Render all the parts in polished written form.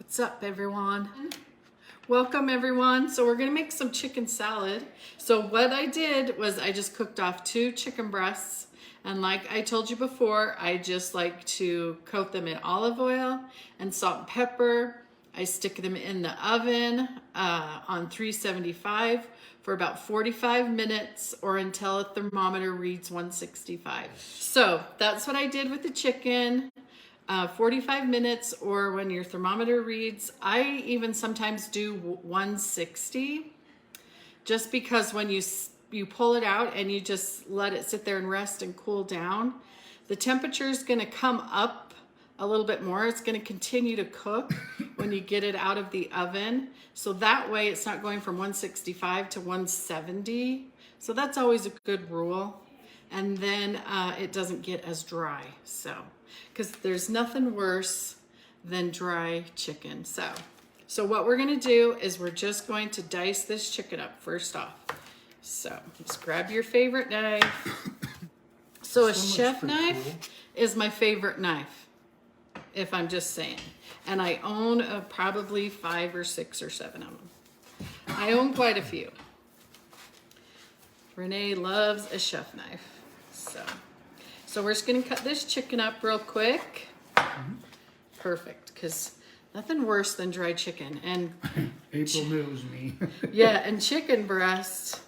What's up, everyone? Welcome, everyone. So we're gonna make some chicken salad. So what I did was I just cooked off 2 chicken breasts, and like I told you before, I just like to coat them in olive oil and salt and pepper. I stick them in the oven on 375 for about 45 minutes or until a thermometer reads 165. So that's what I did with the chicken. 45 minutes, or when your thermometer reads, I even sometimes do 160, just because when you pull it out and you just let it sit there and rest and cool down, the temperature is going to come up a little bit more. It's going to continue to cook when you get it out of the oven, so that way it's not going from 165 to 170. So that's always a good rule. And then it doesn't get as dry. So, because there's nothing worse than dry chicken. So what we're gonna do is we're just going to dice this chicken up first off. So just grab your favorite knife. So a chef knife is my favorite knife, if I'm just saying. And I own probably 5 or 6 or 7 of them. I own quite a few. Renee loves a chef knife. So we're just gonna cut this chicken up real quick. Perfect, because nothing worse than dry chicken. And April knows me. yeah, and chicken breast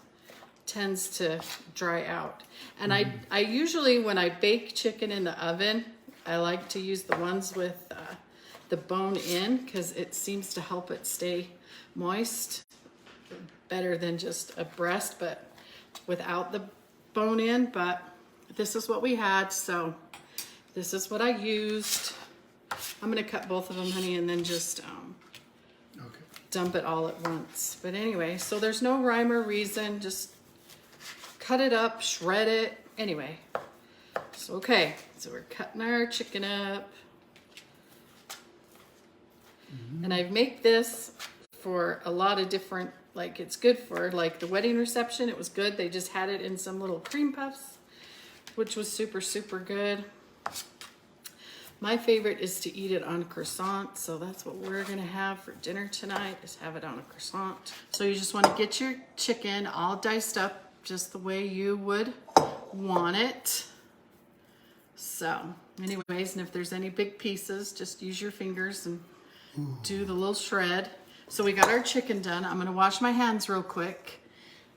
tends to dry out. And I usually, when I bake chicken in the oven, I like to use the ones with the bone in, because it seems to help it stay moist better than just a breast, but without the bone in. But this is what we had, so this is what I used. I'm gonna cut both of them, honey, and then just dump it all at once. But anyway, so there's no rhyme or reason, just cut it up, shred it. Anyway, so okay, so we're cutting our chicken up. And I make this for a lot of different, like it's good for like the wedding reception. It was good. They just had it in some little cream puffs, which was super, super good. My favorite is to eat it on croissant, so that's what we're gonna have for dinner tonight, is have it on a croissant. So you just wanna get your chicken all diced up just the way you would want it. So anyways, and if there's any big pieces, just use your fingers and do the little shred. So we got our chicken done. I'm gonna wash my hands real quick,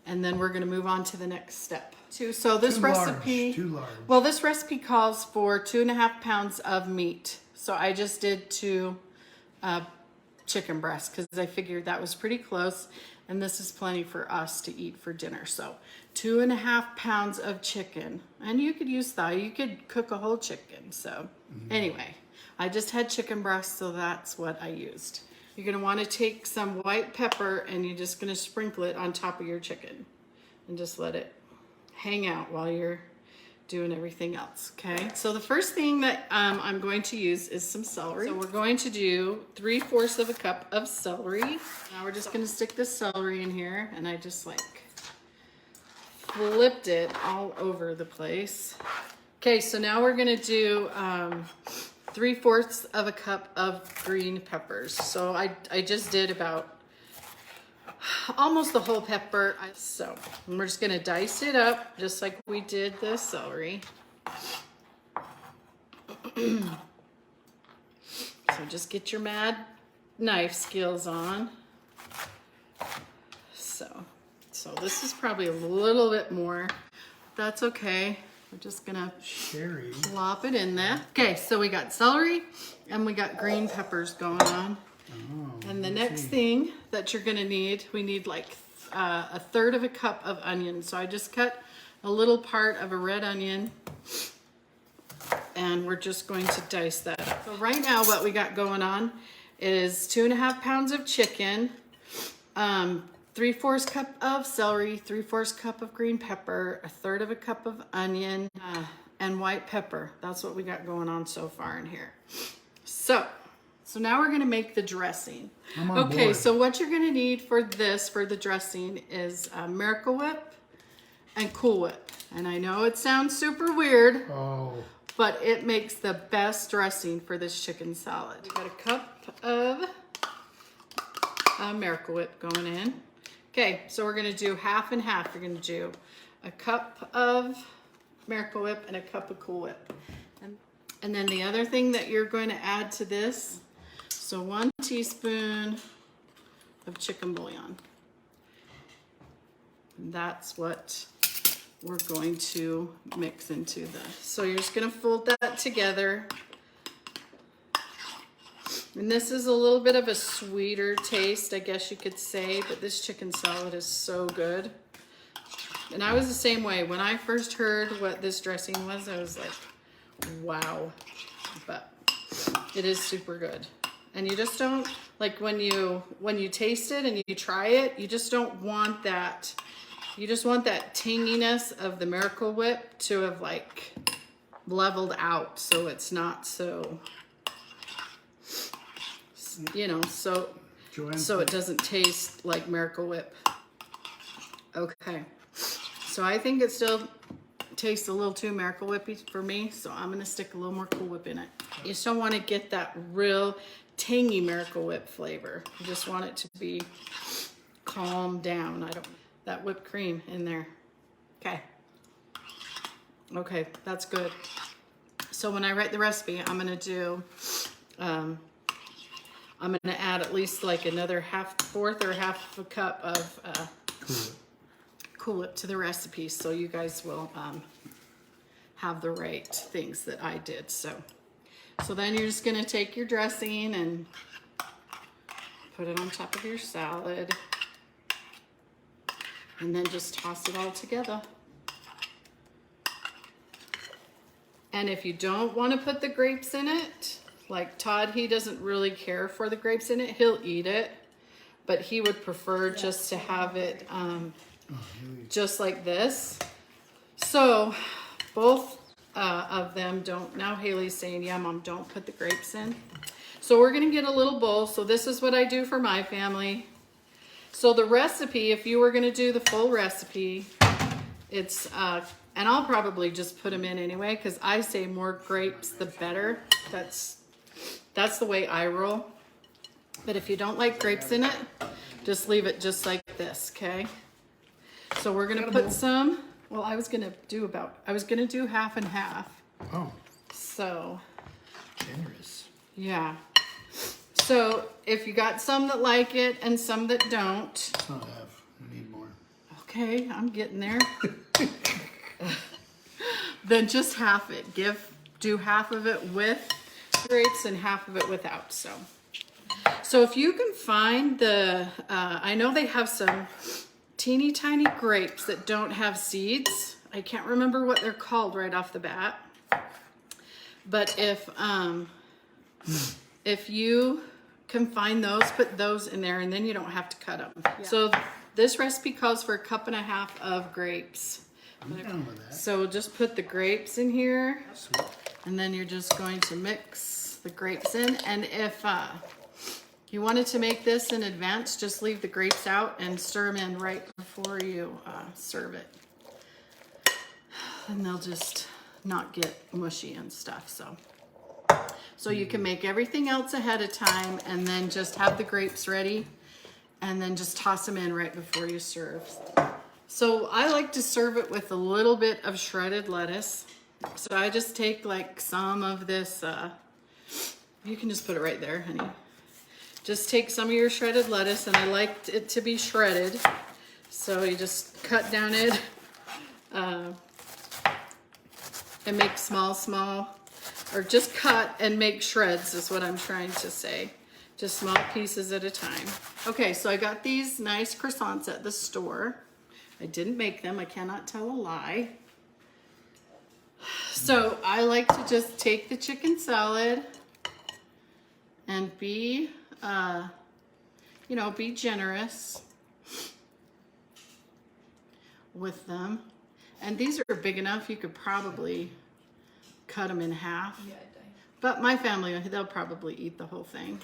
and then we're gonna move on to the next step. So this recipe, Too large. well, this recipe calls for 2.5 pounds of meat. So I just did 2 chicken breasts because I figured that was pretty close, and this is plenty for us to eat for dinner. So 2.5 pounds of chicken, and you could use thigh, you could cook a whole chicken. So anyway, I just had chicken breasts, so that's what I used. You're gonna wanna take some white pepper and you're just gonna sprinkle it on top of your chicken and just let it hang out while you're doing everything else, okay? So the first thing that I'm going to use is some celery. So we're going to do 3/4 of a cup of celery. Now we're just gonna stick the celery in here, and I just like flipped it all over the place. Okay, so now we're gonna do 3/4 of a cup of green peppers. So I just did about almost the whole pepper. So we're just gonna dice it up just like we did the celery. So just get your mad knife skills on. So this is probably a little bit more. That's okay. We're just gonna plop it in there. Okay, so we got celery and we got green peppers going on. And the next thing that you're gonna need, we need like 1/3 of a cup of onion. So I just cut a little part of a red onion, and we're just going to dice that up. So right now what we got going on is 2.5 pounds of chicken, 3/4 cup of celery, 3/4 cup of green pepper, 1/3 of a cup of onion, and white pepper. That's what we got going on so far in here. So now we're gonna make the dressing. Okay, board. So what you're gonna need for the dressing is Miracle Whip and Cool Whip. And I know it sounds super weird, but it makes the best dressing for this chicken salad. We got a cup of Miracle Whip going in. Okay, so we're gonna do half and half. We're gonna do a cup of Miracle Whip and a cup of Cool Whip. And then the other thing that you're going to add to this, so 1 teaspoon of chicken bouillon. And that's what we're going to mix into this. So you're just gonna fold that together. And this is a little bit of a sweeter taste, I guess you could say, but this chicken salad is so good. And I was the same way. When I first heard what this dressing was, I was like, wow. But it is super good. And you just don't, like when you taste it and you try it, you just don't want that, you just want that tanginess of the Miracle Whip to have like leveled out so it's not so, you know, so it doesn't taste like Miracle Whip. Okay, so I think it still tastes a little too Miracle Whippy for me, so I'm gonna stick a little more Cool Whip in it. You just don't want to get that real tangy Miracle Whip flavor. You just want it to be calmed down. That whipped cream in there. Okay, that's good. So when I write the recipe, I'm gonna do I'm gonna add at least like another fourth or half a cup of Cool Whip to the recipe, so you guys will have the right things that I did. So then you're just gonna take your dressing and put it on top of your salad, and then just toss it all together. And if you don't want to put the grapes in it, like Todd, he doesn't really care for the grapes in it. He'll eat it, but he would prefer just to have it just like this. So both of them don't. Now Haley's saying, yeah, Mom, don't put the grapes in. So we're gonna get a little bowl. So this is what I do for my family. So the recipe, if you were gonna do the full recipe, it's, and I'll probably just put them in anyway, because I say more grapes, the better. That's the way I roll. But if you don't like grapes in it, just leave it just like this, okay? So we're gonna put some, well, I was gonna do half and half. Oh, So, generous. yeah. So if you got some that like it and some that don't, It's not half. We need more. okay, I'm getting there. Then just half it. Do half of it with grapes and half of it without. So if you can find I know they have some teeny tiny grapes that don't have seeds. I can't remember what they're called right off the bat. But if you can find those, put those in there, and then you don't have to cut them. Yeah. So this recipe calls for 1.5 cups of grapes. I'm down with that. So just put the grapes in here, Sweet. and then you're just going to mix the grapes in. And if you wanted to make this in advance, just leave the grapes out and stir them in right before you serve it. And they'll just not get mushy and stuff. So you can make everything else ahead of time and then just have the grapes ready and then just toss them in right before you serve. So I like to serve it with a little bit of shredded lettuce. So I just take like some of this, you can just put it right there, honey. Just take some of your shredded lettuce, and I like it to be shredded. So you just cut down it and make small, or just cut and make shreds is what I'm trying to say. Just small pieces at a time. Okay, so I got these nice croissants at the store. I didn't make them, I cannot tell a lie. So I like to just take the chicken salad and be generous with them. And these are big enough, you could probably cut them in half. Yeah, But my family, they'll probably eat the whole thing.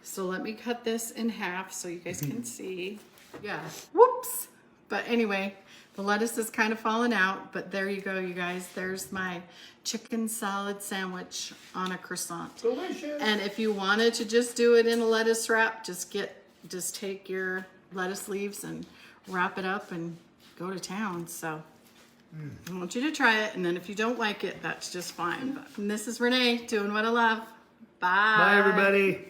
So let me cut this in half so you guys can see. Yeah, whoops. But anyway, The lettuce is kind of falling out, but there you go, you guys. There's my chicken salad sandwich on a croissant. Delicious. And if you wanted to just do it in a lettuce wrap, just take your lettuce leaves and wrap it up and go to town. So I want you to try it, and then if you don't like it, that's just fine. And this is Renee doing what I love. Bye. Bye, everybody.